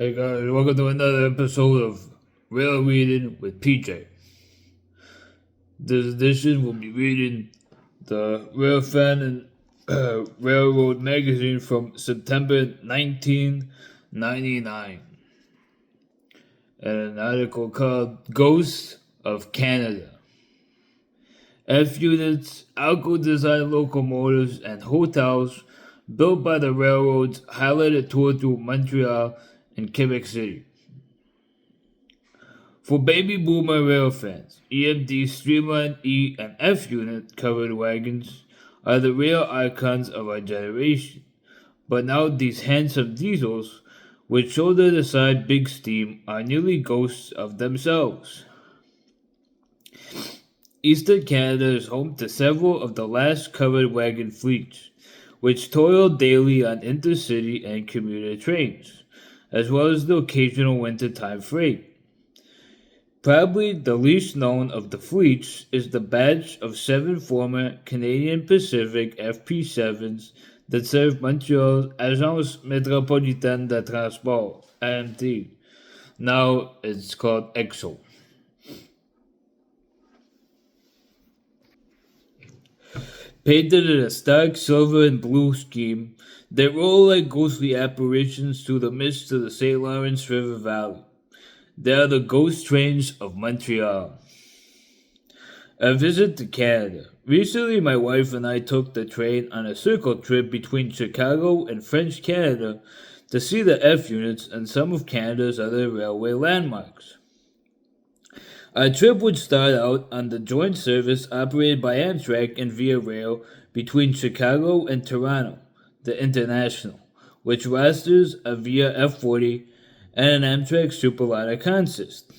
Hey guys, welcome to another episode of Rail Reading with PJ. This edition will be reading the Railfan and Railroad magazine from September 1999, and an article called Ghosts of Canada. F units, Alco-designed locomotives, and hotels built by the railroads highlight a tour through Montreal and Québec City. For baby boomer rail fans, EMD's streamlined E and F unit covered wagons are the real icons of our generation. But now these handsome diesels, with shoulder-to-side big steam, are nearly ghosts of themselves. Eastern Canada is home to several of the last covered wagon fleets, which toil daily on intercity and commuter trains, as well as the occasional wintertime freight. Probably the least known of the fleets is the batch of 7 former Canadian Pacific FP7s that served Montreal's Agence Métropolitaine de Transport, AMT. Now it's called EXO. Painted in a stark silver and blue scheme, they roll like ghostly apparitions through the mist of the St. Lawrence River Valley. They are the ghost trains of Montreal. A visit to Canada. Recently, my wife and I took the train on a circle trip between Chicago and French Canada to see the F units and some of Canada's other railway landmarks. Our trip would start out on the joint service operated by Amtrak and Via Rail between Chicago and Toronto, the International, which rosters a Via F40 and an Amtrak Superliner consist.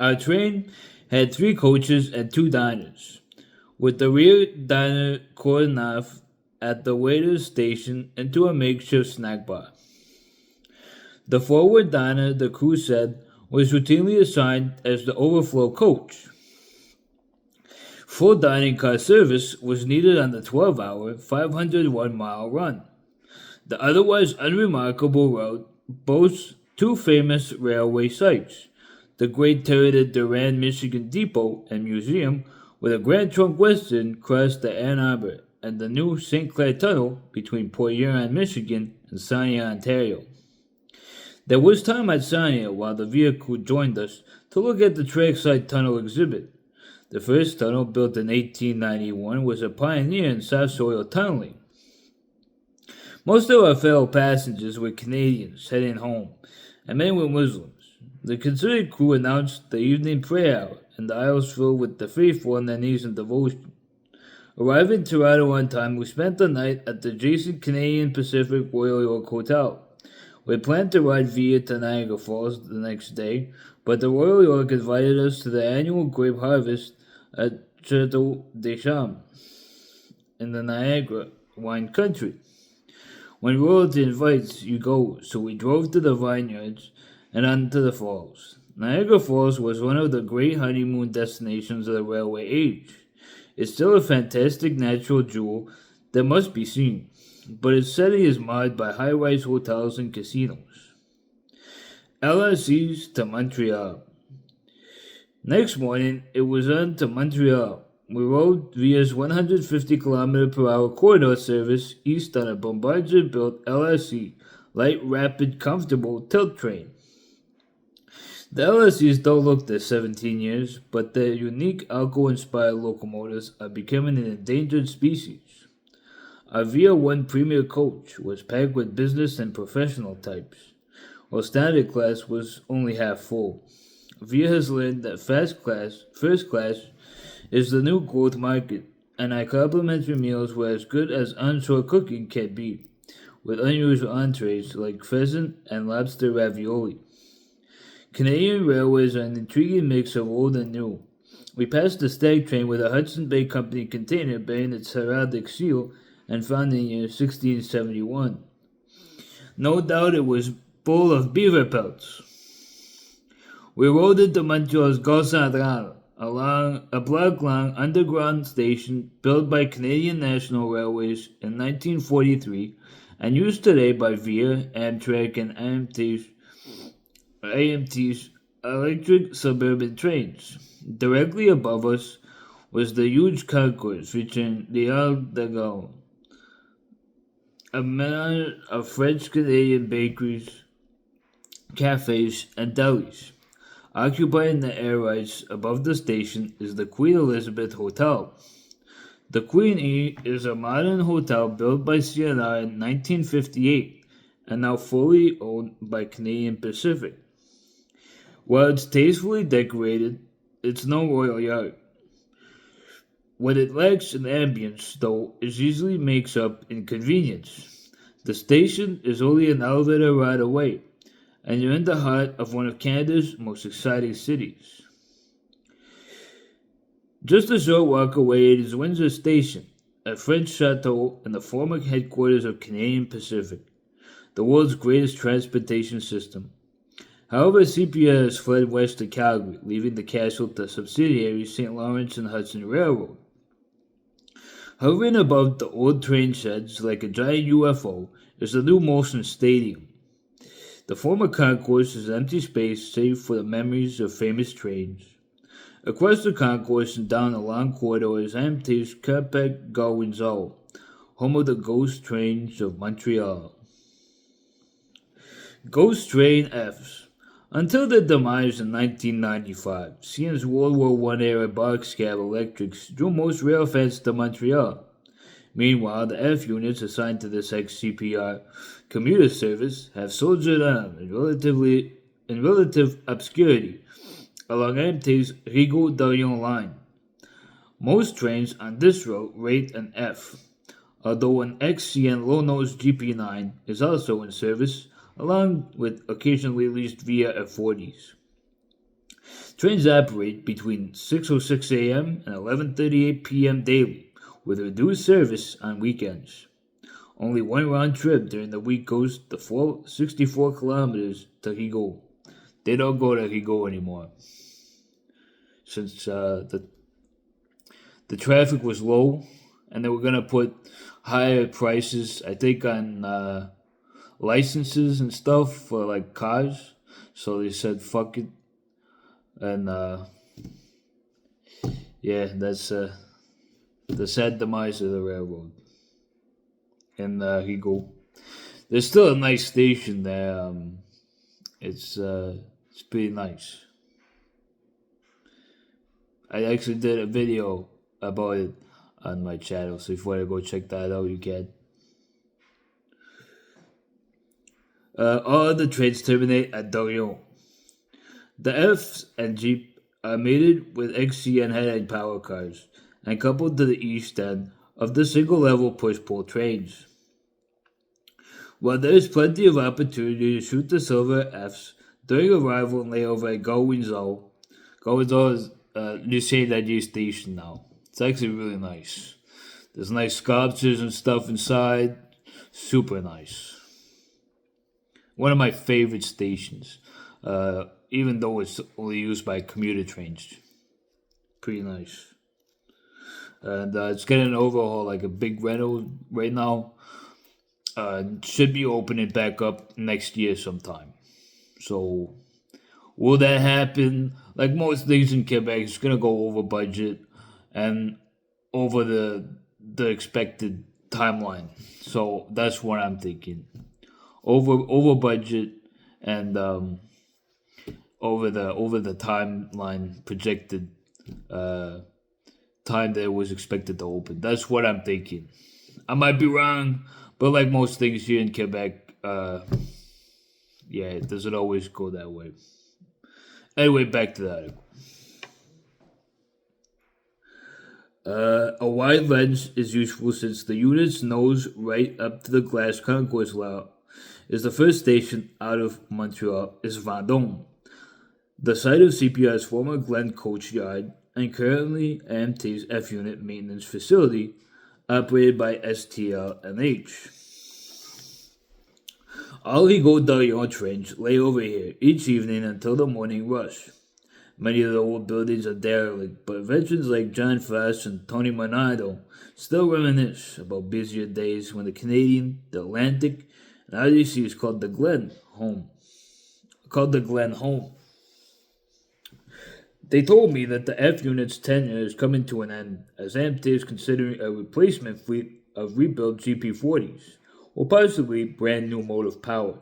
Our train had 3 coaches and 2 diners, with the rear diner cordoned off at the waiter's station into a makeshift snack bar. The forward diner, the crew said, was routinely assigned as the overflow coach. Full dining car service was needed on the 12-hour, 501-mile run. The otherwise unremarkable route boasts 2 famous railway sites, the Great Turreted Durand, Michigan Depot and Museum, where the Grand Trunk Western crossed the Ann Arbor, and the new St. Clair Tunnel between Port Huron, Michigan and Sarnia, Ontario. There was time at Sarnia while the vehicle joined us to look at the trackside tunnel exhibit. The first tunnel, built in 1891, was a pioneer in soft soil tunneling. Most of our fellow passengers were Canadians heading home, and many were Muslims. The considered crew announced the evening prayer hour, and the aisles filled with the faithful on their knees in devotion. Arriving in Toronto on time, we spent the night at the adjacent Canadian Pacific Royal York Hotel. We planned to ride via to Niagara Falls the next day, but the Royal York invited us to the annual grape harvest at Chateau des Champs in the Niagara wine country. When royalty invites, you go, so we drove to the vineyards and on to the falls. Niagara Falls was one of the great honeymoon destinations of the railway age. It's still a fantastic natural jewel that must be seen, but its setting is marred by high-rise hotels and casinos. LRCs to Montreal. Next morning, it was on to Montreal. We rode Via's 150 km/h corridor service east on a Bombardier-built LRC, light, rapid, comfortable tilt train. The LRCs don't look their 17 years, but their unique Alco-inspired locomotives are becoming an endangered species. Our Via 1 Premier Coach was packed with business and professional types, while standard class was only half full. Via has learned that first class is the new growth market, and our complimentary meals were as good as onshore cooking can be, with unusual entrees like pheasant and lobster ravioli. Canadian railways are an intriguing mix of old and new. We passed the Stag train with a Hudson Bay Company container bearing its heraldic seal and founded in the year 1671. No doubt it was full of beaver pelts. We rode into Montreal's Gare Centrale, a block-long underground station built by Canadian National Railways in 1943 and used today by Via, Amtrak, and AMT AMT's electric suburban trains. Directly above us was the huge concourse featuring the Alco-designed, a melange of French-Canadian bakeries, cafes, and delis. Occupying the air rights above the station is the Queen Elizabeth Hotel. The Queen E is a modern hotel built by CNR in 1958 and now fully owned by Canadian Pacific. While it's tastefully decorated, it's no royal yacht. What it lacks in ambience, though, it easily makes up in convenience. The station is only an elevator ride away, and you're in the heart of one of Canada's most exciting cities. Just a short walk away is Windsor Station, a French chateau and the former headquarters of Canadian Pacific, the world's greatest transportation system. However, CPS has fled west to Calgary, leaving the castle to subsidiaries St. Lawrence and Hudson Railroad. Hovering above the old train sheds like a giant UFO is the new Molson Stadium. The former concourse is an empty space save for the memories of famous trains. Across the concourse and down the long corridor is AMT's Québec Gare, home of the ghost trains of Montreal. Ghost Train Fs. Until their demise in 1995, CN's World War I era box cab electrics drew most rail fans to Montreal. Meanwhile, the F units assigned to this ex-CPR commuter service have soldiered on in relative obscurity along AMT's Rigaud-Dorion line. Most trains on this route rate an F, although an ex-CN low-nose GP9 is also in service, along with occasionally leased via F40s. Trains operate between 6:06 a.m. and 11:38 p.m. daily, with reduced service on weekends. Only one round trip during the week goes the full 64 kilometers to Rigaud. They don't go to Rigaud anymore, since the traffic was low, and they were gonna put higher prices, I think, on licenses and stuff for like cars. So they said fuck it, and yeah, that's the sad demise of the railroad. And Rigaud. There's still a nice station there. It's pretty nice. I actually did a video about it on my channel, so if you want to go check that out, you can. All the trains terminate at Dorion. The Fs and Jeep are mated with XCN head-end power cars and coupled to the east end of the single-level push-pull trains. While there is plenty of opportunity to shoot the silver Fs during arrival and layover at Gare-Windsor is New Saint-Didier station now. It's actually really nice. There's nice sculptures and stuff inside. Super nice. One of my favorite stations, even though it's only used by commuter trains. Pretty nice. And it's getting an overhaul, like a big rental right now. Should be opening back up next year sometime. So, will that happen? Like most things in Quebec, it's gonna go over budget and over the expected timeline. So that's what I'm thinking. Over budget and over the timeline projected time that it was expected to open. That's what I'm thinking. I might be wrong, but like most things here in Quebec, yeah, it doesn't always go that way. Anyway, back to the article. A wide lens is useful since the unit's nose right up to the glass concourse layout is the first station out of Montreal is Vendôme, the site of CPR's former Glen Coach Yard and currently AMT's F Unit maintenance facility operated by STL and H. All Rigaud-Dorion trains lay over here each evening until the morning rush. Many of the old buildings are derelict, but veterans like John Frost and Tony Monado still reminisce about busier days when the Canadian, the Atlantic, and RDC is called the Glen home. called the Glen Home. They told me that the F unit's tenure is coming to an end, as AMT is considering a replacement fleet of rebuilt GP40s, or possibly brand new motive power,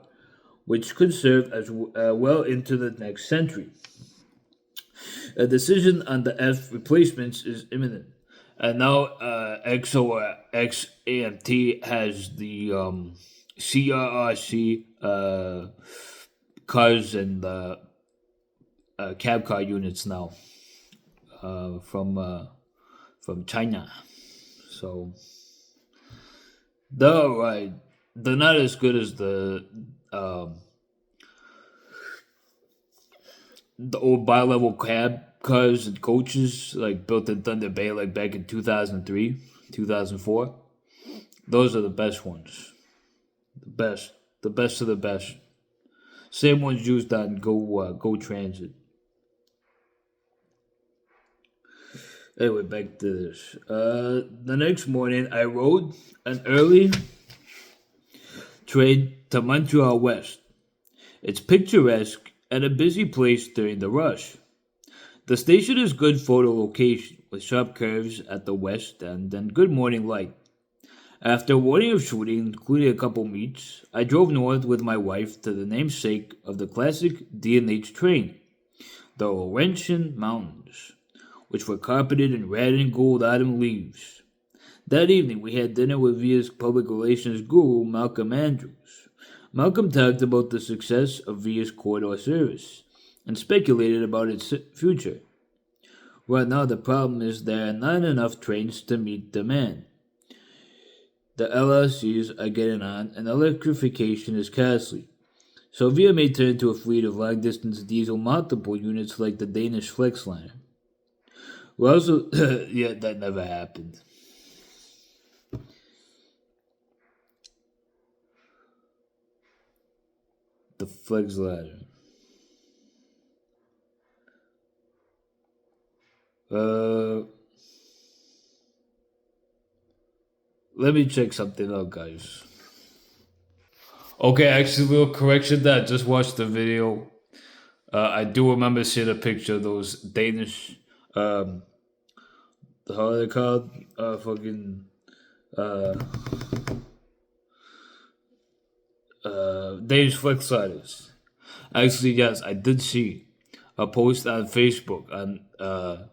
which could serve as well into the next century. A decision on the F replacements is imminent. And now XOXAMT has the CRRC cars and the cab car units now uh, from uh, from China. So they're alright. They're not as good as um, the old bi-level cab cars and coaches like built in Thunder Bay like back in 2003, 2004. Those are the best ones. The best. The best of the best. Same ones used on Go Transit. Anyway, back to this. The next morning, I rode an early train to Montreal West. It's picturesque and a busy place during the rush. The station is good photo location with sharp curves at the west end and good morning light. After a morning of shooting, including a couple meets, I drove north with my wife to the namesake of the classic D&H train, the Laurentian Mountains, which were carpeted in red and gold autumn leaves. That evening, we had dinner with Via's public relations guru, Malcolm Andrews. Malcolm talked about the success of Via's corridor service and speculated about its future. Right now, the problem is there are not enough trains to meet demand. The LRCs are getting on, and electrification is costly. So Via may turn to a fleet of long distance diesel multiple units like the Danish Flexliner. Well, also, yeah, that never happened. The Flexliner. Uh, Let me check something out, guys. Okay, actually, little correction that I just watched the video. I do remember seeing a picture of those Danish, um, how are they called? Fucking, uh, Danish Flexliners. Actually, yes, I did see a post on Facebook on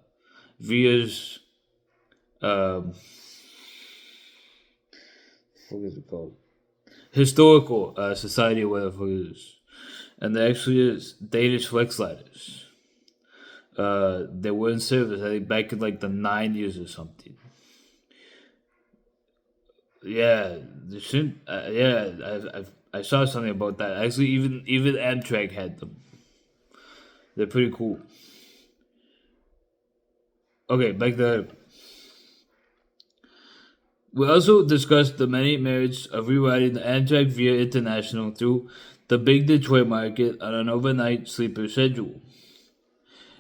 Via's, um, what is it called? Historical Society, or whatever it is. And there actually is Danish Flexliners. They were in service, I think, back in like the 90s or something. Yeah, they shouldn't. Yeah, I saw something about that. Actually, even Amtrak had them. They're pretty cool. Okay, back to we also discussed the many merits of rewriting the Amtrak Via International through the big Detroit market on an overnight sleeper schedule.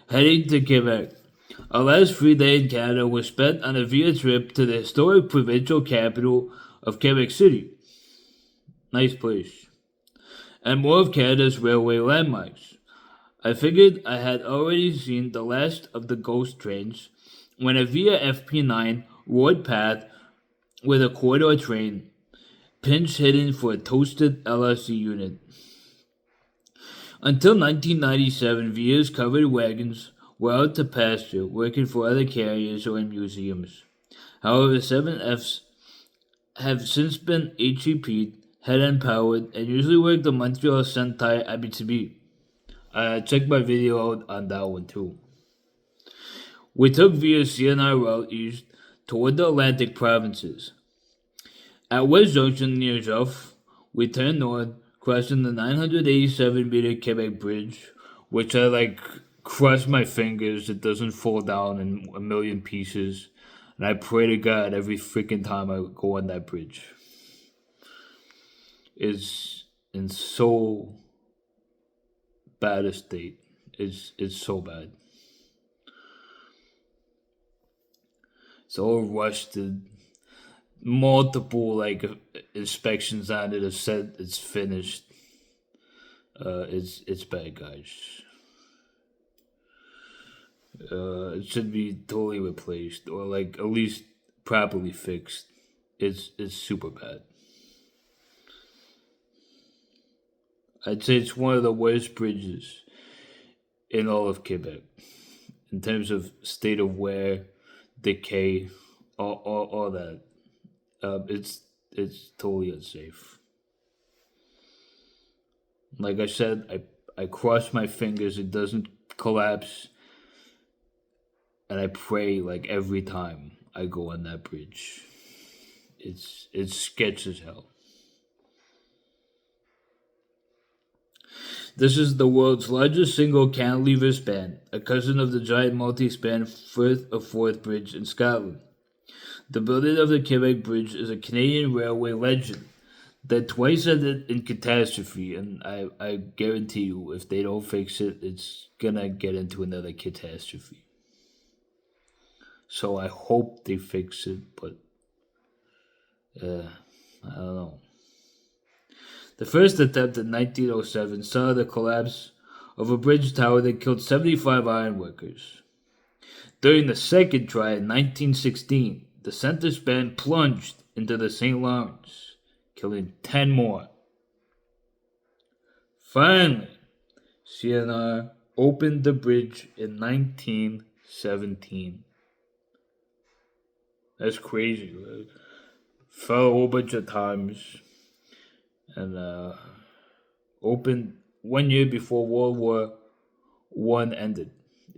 Heading to Quebec. Our last free day in Canada was spent on a Via trip to the historic provincial capital of Quebec City. Nice place. And more of Canada's railway landmarks. I figured I had already seen the last of the ghost trains when a Via FP9 roared past with a corridor train, pinch hitting for a toasted LRC unit. Until 1997, Via's covered wagons were out to pasture, working for other carriers or in museums. However, 7Fs have since been HEP'd, head-end powered, and usually work the Montreal Sentai Abitibi. Check my video out on that one too. We took Via's CNR route east toward the Atlantic provinces. At West Junction near Joff, we turned north, crossing the 987-meter Quebec Bridge, which I cross my fingers it doesn't fall down in a million pieces, and I pray to God every freaking time I go on that bridge. It's in so bad a state. It's so bad. It's all rusted. Multiple inspections on it have said it's finished. It's bad, guys. It should be totally replaced, or like at least properly fixed. It's super bad. I'd say it's one of the worst bridges in all of Quebec in terms of state of wear, decay, all that. It's totally unsafe. Like I said, I cross my fingers it doesn't collapse, and I pray like every time I go on that bridge. It's sketch as hell. This is the world's largest single cantilever span, a cousin of the giant multi-span Firth of Forth Bridge in Scotland. The building of the Quebec Bridge is a Canadian railway legend that twice ended in catastrophe, and I guarantee you, if they don't fix it, it's gonna get into another catastrophe. So I hope they fix it, but I don't know. The first attempt in 1907 saw the collapse of a bridge tower that killed 75 ironworkers. During the second try in 1916, the center span plunged into the St. Lawrence, killing 10 more. Finally, CNR opened the bridge in 1917. That's crazy. Right? Fell a whole bunch of times and opened 1 year before World War One ended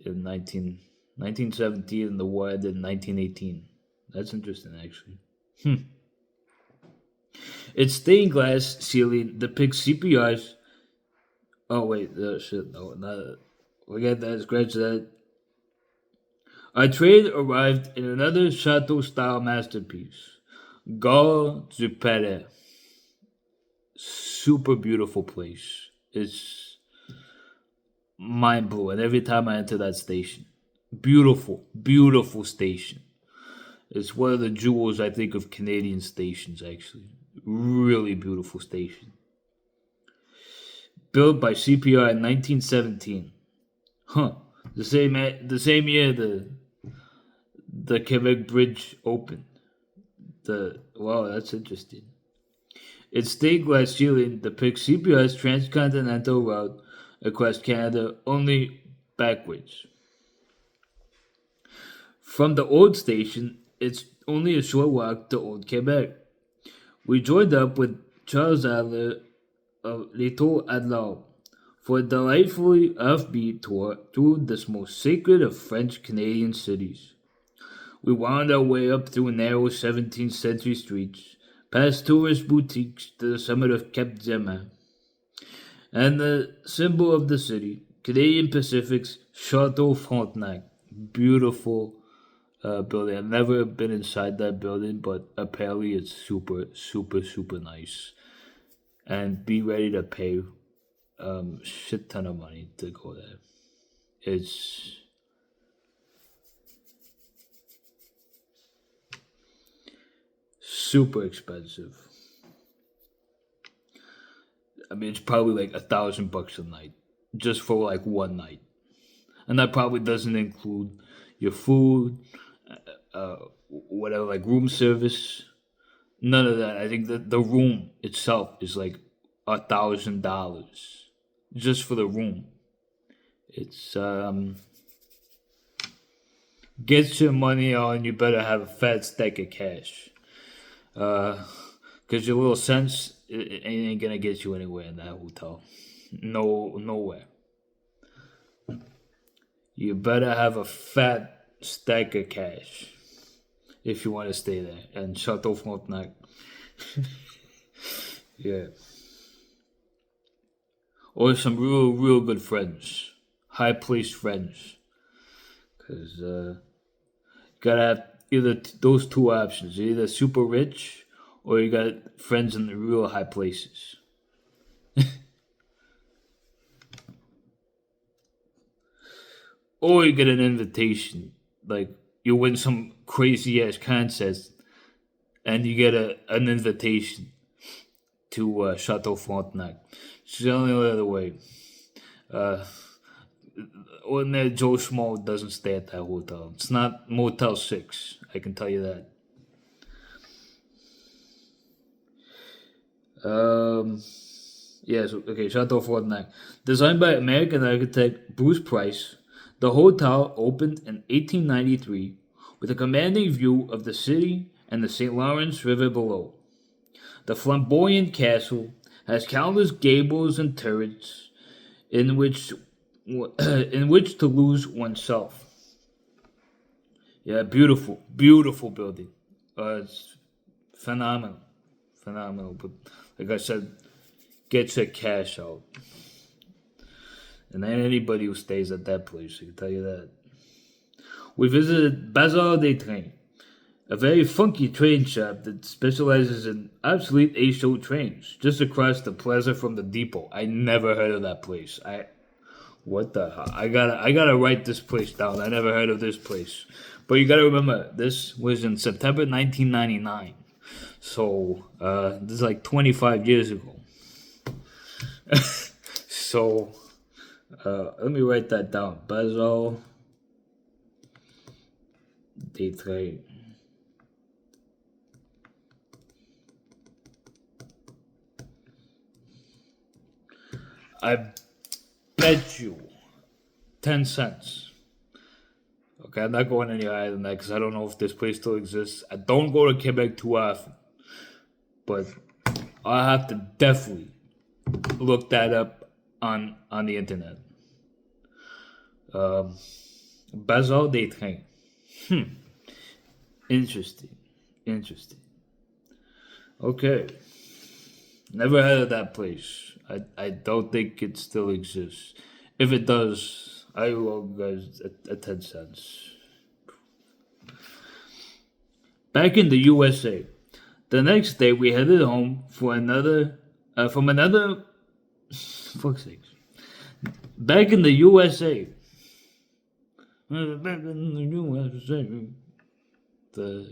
in 1917, and the war ended in 1918. That's interesting, actually. Its stained glass ceiling depicts CPR's. Oh wait, shit, no, not. Forget that. Scratch that. Our trade arrived in another chateau-style masterpiece, Gare du Palais. Super beautiful place. It's mind blowing every time I enter that station. Beautiful, beautiful station. It's one of the jewels, I think, of Canadian stations, actually. Really beautiful station. Built by CPR in 1917. Huh. The same year the Quebec Bridge opened. Wow, that's interesting. Its stained glass ceiling depicts CPR's transcontinental route across Canada only backwards. From the old station, it's only a short walk to Old Quebec. We joined up with Charles Adler of Little Adler for a delightfully offbeat tour through this most sacred of French Canadian cities. We wound our way up through narrow 17th century streets, past tourist boutiques to the summit of Cap Diamant, and the symbol of the city, Canadian Pacific's Chateau Frontenac. Beautiful building. I've never been inside that building, but apparently it's super, super, super nice. And be ready to pay shit ton of money to go there. It's super expensive. I mean, it's probably like $1,000 a night just for like one night, and that probably doesn't include your food, whatever, like room service. None of that. I think that the room itself is like $1,000 just for the room. It's get your money on. You better have a fat stack of cash, cause your little cents it ain't gonna get you anywhere in that hotel. No, nowhere. You better have a fat stack of cash if you want to stay there. And Chateau Frontenac. Yeah. Or some real good friends. High placed friends. Because gotta have either those two options. You're either super rich or you got friends in the real high places. Or you get an invitation. Like you win some crazy ass contest and you get an invitation to Chateau Frontenac. It's the only other way. Uh, Ordinary Joe Schmo doesn't stay at that hotel. It's not Motel 6, I can tell you that. Chateau Frontenac. Designed by American architect Bruce Price, the hotel opened in 1893 with a commanding view of the city and the St. Lawrence River below. The flamboyant castle has countless gables and turrets in which to lose oneself. Yeah, beautiful, beautiful building. It's phenomenal, phenomenal. But like I said, get your cash out. And ain't anybody who stays at that place, I can tell you that. We visited Bazar des Trains, a very funky train shop that specializes in obsolete HO trains, just across the plaza from the depot. I never heard of that place. What the hell? I gotta write this place down. I never heard of this place. But you gotta remember, this was in September 1999. So, this is like 25 years ago. So, let me write that down. Bazar des Trains. I bet you 10 cents. Okay, I'm not going any higher than that because I don't know if this place still exists. I don't go to Quebec too often. But I'll have to definitely look that up on the internet. Bazar des Trains. Interesting. Okay. Never heard of that place. I don't think it still exists. If it does, I will guys at 10 cents. Back in the USA, the next day we headed home for another fuck's sakes. Back in the USA. Back in the USA. That's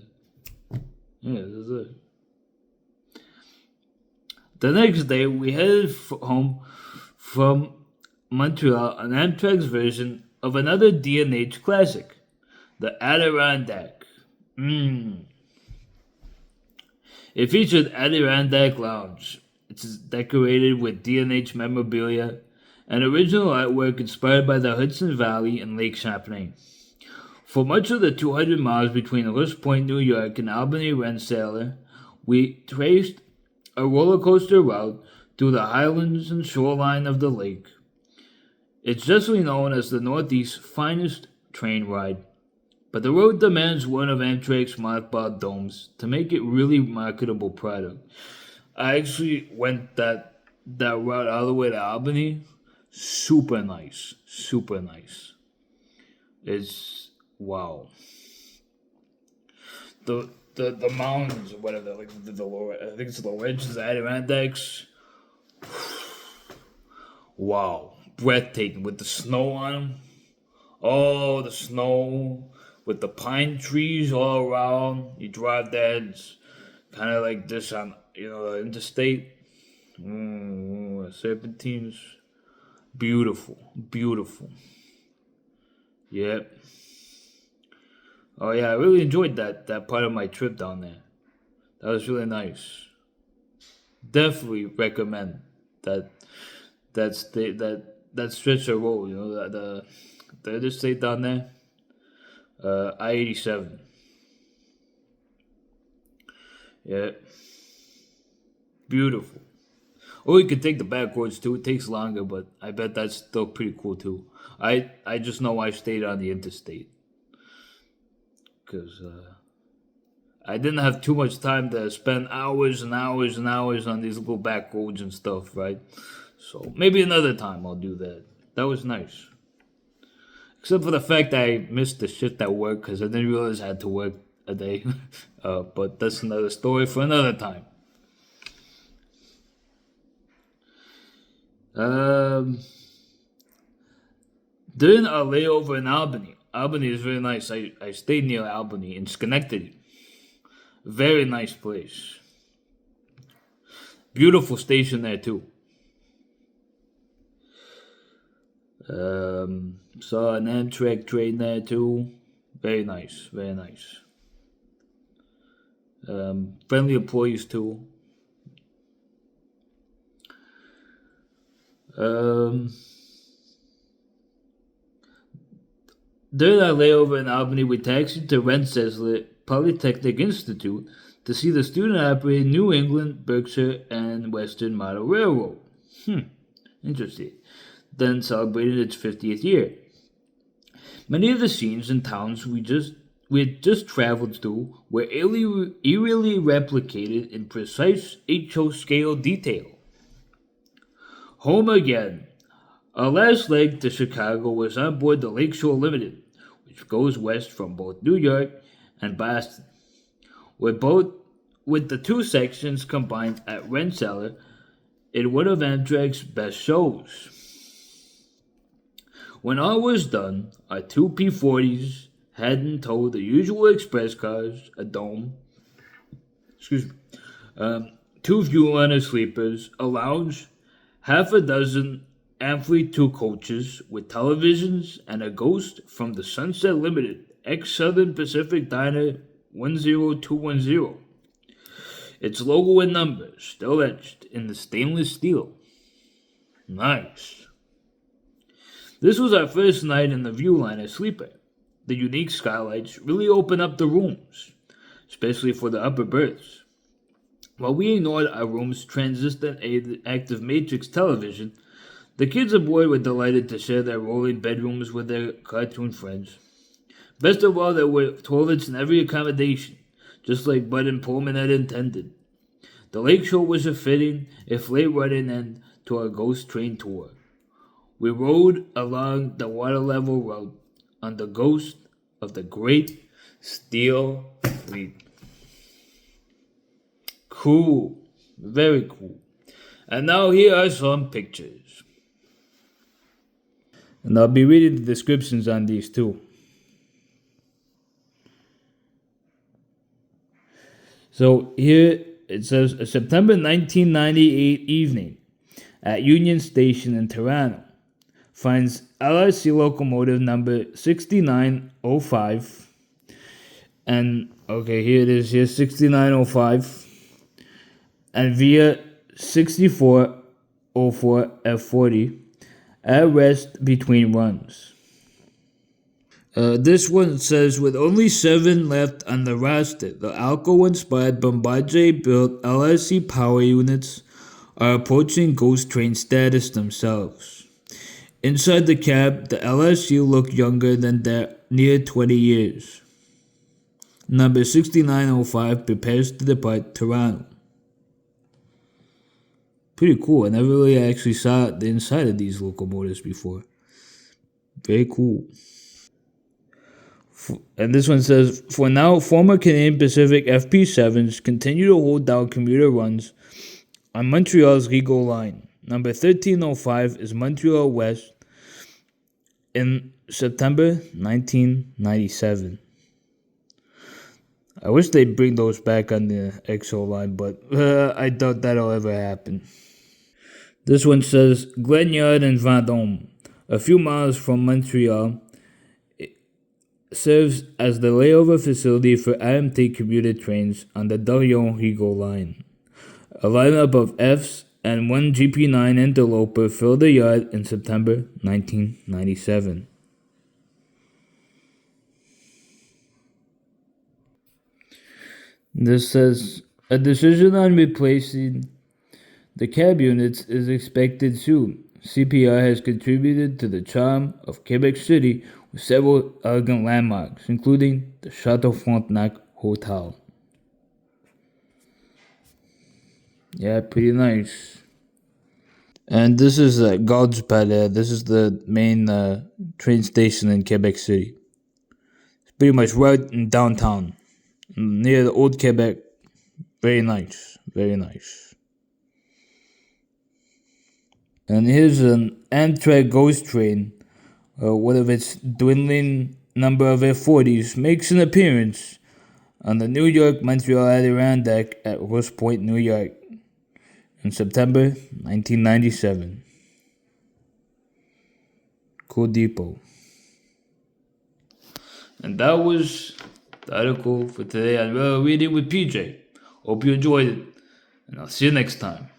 it. The next day, we headed home from Montreal on Amtrak's version of another D&H classic, the Adirondack. It featured Adirondack Lounge. It's decorated with D&H memorabilia and original artwork inspired by the Hudson Valley and Lake Champlain. For much of the 200 miles between Rush Point, New York and Albany, Rensselaer, we traced a roller coaster route through the highlands and shoreline of the lake. It's justly known as the Northeast's finest train ride, but the road demands one of Amtrak's mothballed domes to make it really marketable product. I actually went that route all the way to Albany. Super nice. It's wow. The mountains or whatever, like the lower, I think it's the Laurentians, the Adirondacks. Wow, breathtaking with the snow on them. Oh, the snow with the pine trees all around. You drive that, it's kind of like this on the interstate. Serpentines, beautiful. Yep. Oh yeah, I really enjoyed that part of my trip down there. That was really nice. Definitely recommend that stretch of road. The interstate down there, I-87. Yeah, beautiful. Or you could take the back roads too. It takes longer, but I bet that's still pretty cool too. I just know I stayed on the interstate. Because I didn't have too much time to spend hours and hours and hours on these little back roads and stuff, right? So maybe another time I'll do that. That was nice. Except for the fact that I missed the shift at work because I didn't realize I had to work a day. But that's another story for another time. During our layover in Albany is very nice. I stayed near Albany in Schenectady. Very nice place. Beautiful station there too. Saw an Amtrak train there too. Very nice, very nice. Friendly employees too. Um, During our layover in Albany, we taxied to Rensselaer Polytechnic Institute to see the student-operated New England, Berkshire, and Western Model Railroad. Interesting. Then celebrated its 50th year. Many of the scenes and towns we had just traveled through were eerily replicated in precise HO scale detail. Home again. Our last leg to Chicago was on board the Lakeshore Limited, which goes west from both New York and Boston. With the two sections combined at Rensselaer in one of Amtrak's best shows. When all was done, our two P40s had in tow the usual express cars, a dome, excuse me, two Viewliner sleepers, a lounge, half a dozen Ampli 2 coaches with televisions, and a ghost from the Sunset Limited, ex Southern Pacific Diner 10210. Its logo and numbers still etched in the stainless steel. Nice. This was our first night in the Viewliner sleeper. The unique skylights really open up the rooms, especially for the upper berths. While we ignored our room's transistor active matrix television, the kids aboard were delighted to share their rolling bedrooms with their cartoon friends. Best of all, there were toilets in every accommodation, just like Bud and Pullman had intended. The lakeshore was a fitting, if late running end, to our ghost train tour. We rode along the water level road on the ghost of the Great Steel Fleet. Cool. Very cool. And now here are some pictures. And I'll be reading the descriptions on these too. So here it says a September 1998 evening at Union Station in Toronto finds LRC locomotive number 6905. And okay, here it is, here 6905. And via 6404 F40 at rest between runs. This one says, with only 7 left on the roster, the Alco-inspired Bombardier-built LRC power units are approaching ghost train status themselves. Inside the cab, the LRC look younger than their near 20 years. Number 6905 prepares to depart Toronto. Pretty cool. I never really actually saw the inside of these locomotives before. Very cool. And this one says, for now, former Canadian Pacific FP7s continue to hold down commuter runs on Montreal's Rigaud line. Number 1305 is Montreal West in September 1997. I wish they'd bring those back on the XO line, but I doubt that'll ever happen. This one says, Glenyard and Vendôme, a few miles from Montreal, serves as the layover facility for AMT commuter trains on the Dorion-Rigaud line. A lineup of Fs and one GP9 interloper filled the yard in September 1997. This says, a decision on replacing the cab units is expected soon. CPR has contributed to the charm of Quebec City with several elegant landmarks, including the Chateau Frontenac Hotel. Yeah, pretty nice. And this is Gauge Palais. This is the main train station in Quebec City. It's pretty much right in downtown, near the old Quebec. Very nice, very nice. And here's an Amtrak ghost train. One of its dwindling number of F40s makes an appearance on the New York-Montreal Adirondack at West Point, New York. in September 1997. Cool Depot. And that was the article for today on Railroad Reading with PJ. Hope you enjoyed it, and I'll see you next time.